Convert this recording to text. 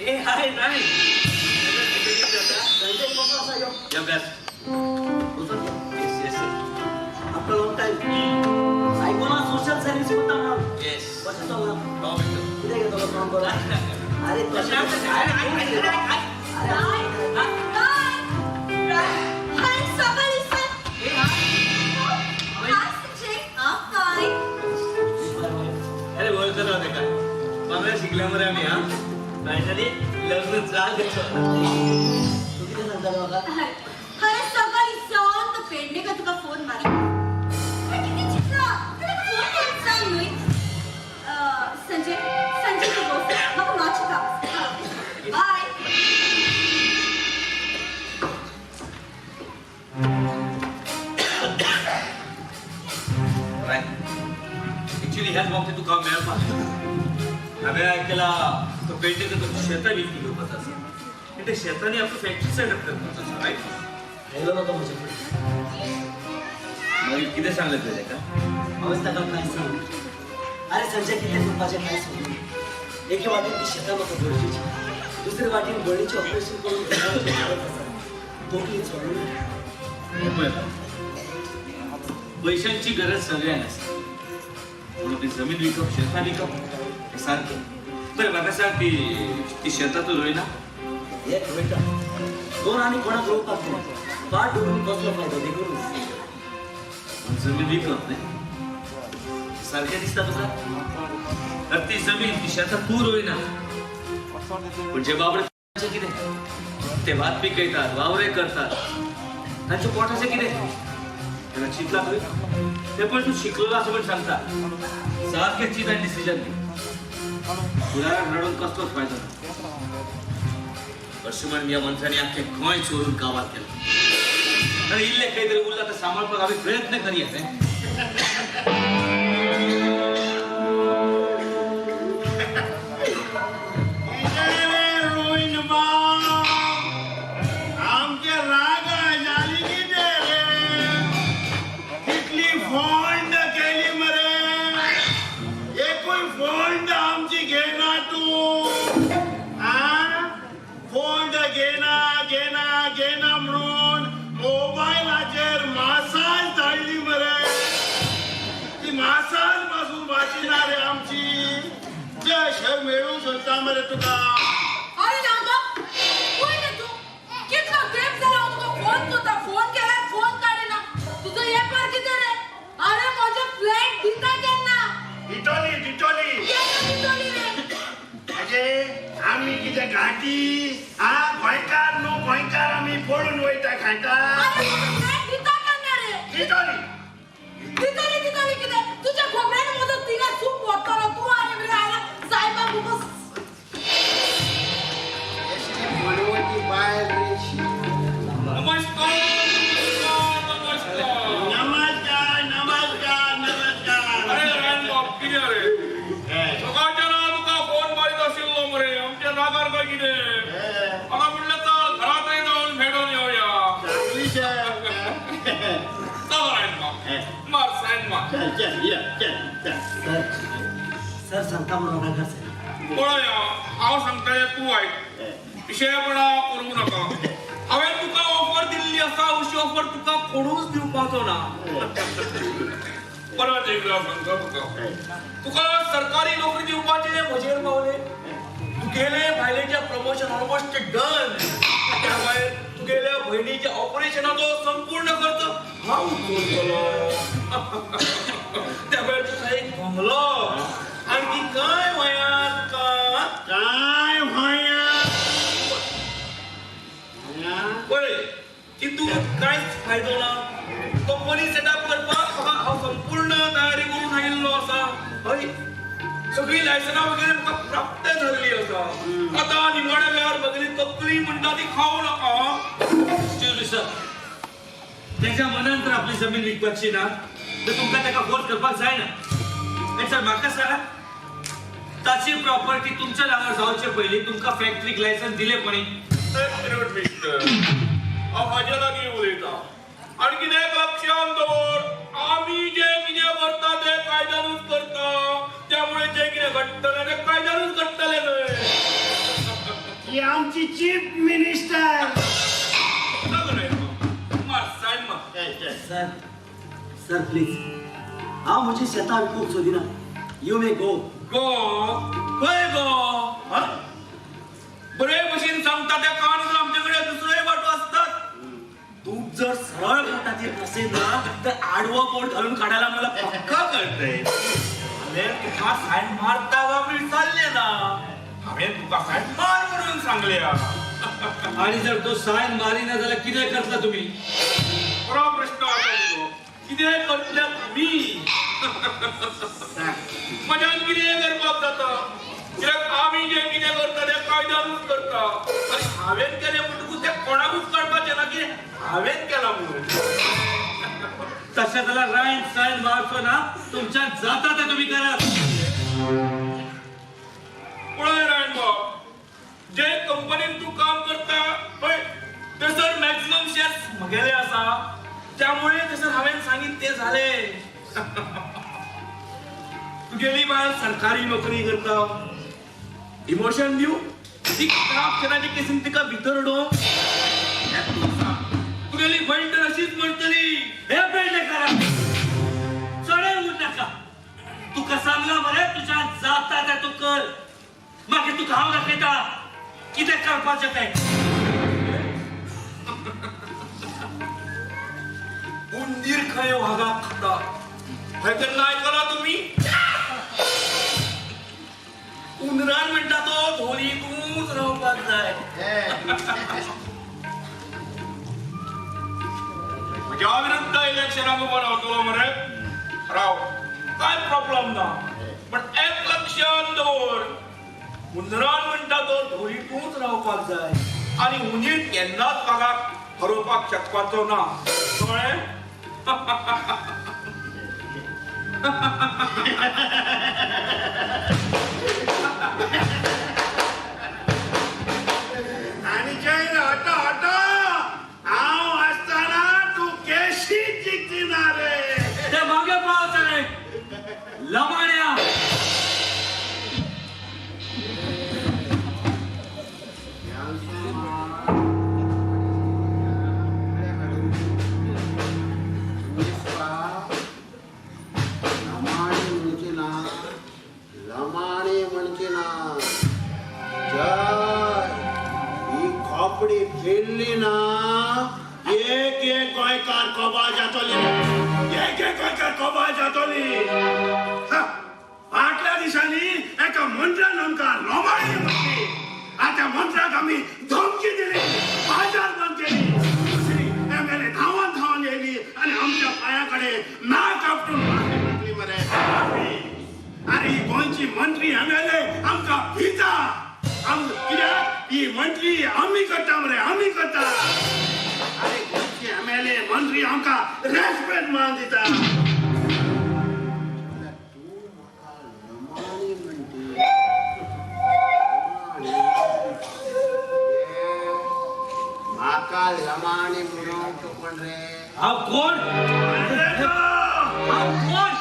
ए हाय नाही आपलं long time ऐकू ना सोशल सर्व्हिस होता म्हणून येस कसं चाललं भाऊ भेटतो कुठे गेलो फोन करा अरे अरे बोलतो राहते का मला शिकल्यामुळे आम्ही हा फायनली लग्न चाल तू किती सांगता बघा पेडणे का तुका फोन मारी किती चित्र तुला फोन चाललोय संजय संजय तू बोल मग नॉच का बाय ऍक्च्युली ह्याच बाबतीत तू काम मिळाल पाहिजे हव्या ऐकायला तो पेंटे तर शेता विकती घेऊन असं ते शेताने आपलं फॅक्टरी सेटअप करत असं राईट गेलो नव्हतो म्हणजे मग किती सांगत तुझ्या का अवस्था काम काय सांग अरे संजय किती रुपयाचे काय सांगू एके वाटीत ती शेतामध्ये गरजेची दुसरी वाटीत गोळीचे ऑपरेशन करून दोघी सोडून पैशांची गरज सगळ्यांना असते म्हणून ती जमीन विकप शेता विकप हे सारखे तर बघा सांग ती शेतातच होई ना एक मिनिट दोन आणि कोणा ग्रोथ करतो पाठ डोळून बसलो फायदा देखून जमीन विकत नाही सारख्या दिसतात तुला तर ती जमीन ती शेतात तूर होईना पण जे बाबडे किती ते भात पिकवतात वावरे करतात त्यांच्या पोटाचे किती त्याला चितला ते पण तू शिकलो असं पण सांगता सारखे चित आणि डिसिजन तुला रडून कसलोच फायदा वर्षमान या माणसाने अख्खे खॉय चोरून गावात केला आणि इल्ले काहीतरी उरला तर सांभाळपण आम्ही प्रयत्न करूयात मिळू शकता मरे तुका अरे नामा कोण आहे तू कितना वेळ झाला तुका फोन तुझा फोन केला फोन काढेना तुझं हे पार किती रे अरे माझे फ्लाइट दिता केना डिटोली रे अजे आम्ही किती घाटी हा गोंयकार नो गोंयकार आम्ही पळून वयता घाटा अरे फ्लाइट दिता केना रे डिटोली किती तुझ्या खोबऱ्याने मदत तिला खूप वाटतो तू आणि मी राहिला साहेबा बस मनवती बाय रेशी नमस्कार अरे रॅन बाप किती रे सकाळच्या ना तुका फोन मारीत आशिल्लो मरे आमच्या रागार काय किती मला म्हणलं चल घरातही जाऊन भेटून येऊया मार सँड मार सर सांगता म्हणून काय करते पळया हांव सांगताय तू ऐक विशयपणा करू नका हांवें तुका ऑफर दिल्ली आसा अशी ऑफर तुका कोणूच दिवपाचो ना परत एकदा सांगता तुका सरकारी नोकरी दिवपाचे म्हजेर पावले तुगेले बायलेच्या प्रमोशन ऑलमोस्ट डन त्या भायर तुगेल्या बहिणीच्या ऑपरेशनाचो संपूर्ण खर्च हांव उचलतलो त्या भायर तुका एक बंगलो आणखी काय वयात काय भयात पळय तितून कांयच फायदो ना कंपनी सेटअप करपाक हांव संपूर्ण तयारी करून आयिल्लो आसा हय सगळी लायसनां वगैरे म्हाका प्राप्त जाल्ली आसा आतां निमाण्या वेळार बगली तकली म्हणटा ती खावं नाका सर त्याच्या मनान तर आपली जमीन विकपाची ना तर तुमका त्याका फोर्स करपाक जायना आणि सर म्हाका सांगा ताची प्रॉपर्टी तुमच्या नावावर जावचे पयलीं तुमका फॅक्टरीक लायसन्स दिले कोणी हांव म्हाज्या लागीं उलयतां आनी कितें लक्षांत दवर आमी जे कितें करता ते कायद्यानूच करता त्यामुळे जे कितें घडटलें ते कायद्यानूच घडटलें न्हय ही आमची chief minister sir sir please हांव म्हजी शेतां विकूंक सोदिना यू मे गो गो खंय गो बरे भशेन सांगता त्या काळात आमच्याकडे दुसरे वाटो असतात तू जर सरळ पोटाचेर नसेल ना तर आडवं पोट घालून काढायला मला पक्का कळतंय हांवें तुका सायन मारता वागडी चालले ना हांवें तुका सायन मार म्हणून सांगल्या आणि जर तो सायन मारिना जाल्यार कितें करता तुम्ही बरो प्रश्न आसा कितें करतल्या तुम्ही मजान कितें करपाक जाता कित्याक आमी जे कितें करता तें कायद्यानूच करता आनी हांवें केलें म्हणटकूच तें कोणाकूच कळपाचें ना की हांवें केलां म्हणून तशें जाल्यार रायन सायन मारचो ना तुमच्यान जाता तें तुम्ही करा पळय रायणबो जे कंपनीन तूं काम करता पळय थंयसर मॅक्सिमम शेअर्स म्हगेले आसा त्यामुळे थंयसर हांवें सांगीत तें जालें तुगेली बायल सरकारी नोकरी करता इमोशन दिवं ती करप्शनाची केसीन तिका भितर उडोवंक तुगेली भयण तर अशीच म्हणटली हे पहिले करा चढे होऊ नका तुका सांगला मरे तुझ्यान जाता तें तू कर मागीर तुका हांव दाखयता कितें करपाचें तें उंदीर खंय वागाक खाता हें केन्ना आयकलां तुमी उंदरान म्हणटा तो धोनीकूच रावपाक जाय म्हज्या विरुद्ध इलेक्शनाक उबो रावतलो मरे राव कांय प्रॉब्लेम ना पण एक लक्षात दवर उंदरान म्हणटा तो धोनीकूच रावपाक जाय आनी उंदीर केन्नाच वागाक हरोवपाक शकपाचो ना कळ्ळें आणि जय हटा हटा हांव आसतना तू केशी जिंकना रे ते मागे पळवतले लमाण्या लमाणी म्हणजे ना जर ही खोपडी फेरली ना एक एक गोंयकार कोबाळ जातली एक एक गोंयकार कोबाळ जातली फाटल्या दिसांनी एका मंत्र्यान आमकां लमाणी म्हणली त्या मंत्र्याक आमी धमकी दिली बाजार बंद केली दुसरी एमएलए धांवन धांवन येयली आनी आमच्या पांया कडेन नाक आपटून मारली मरे अरे ही गोंयची मंत्री एमएलए आमकां भिता कित्याक ही मंत्री आमी करता मरे आमी करता अरे गोंयची एमएलए मंत्री आमकां रेस्पेक्ट मान दिता म्हाका लमाणी म्हणूंक कोण रे हांव कोण हांव कोण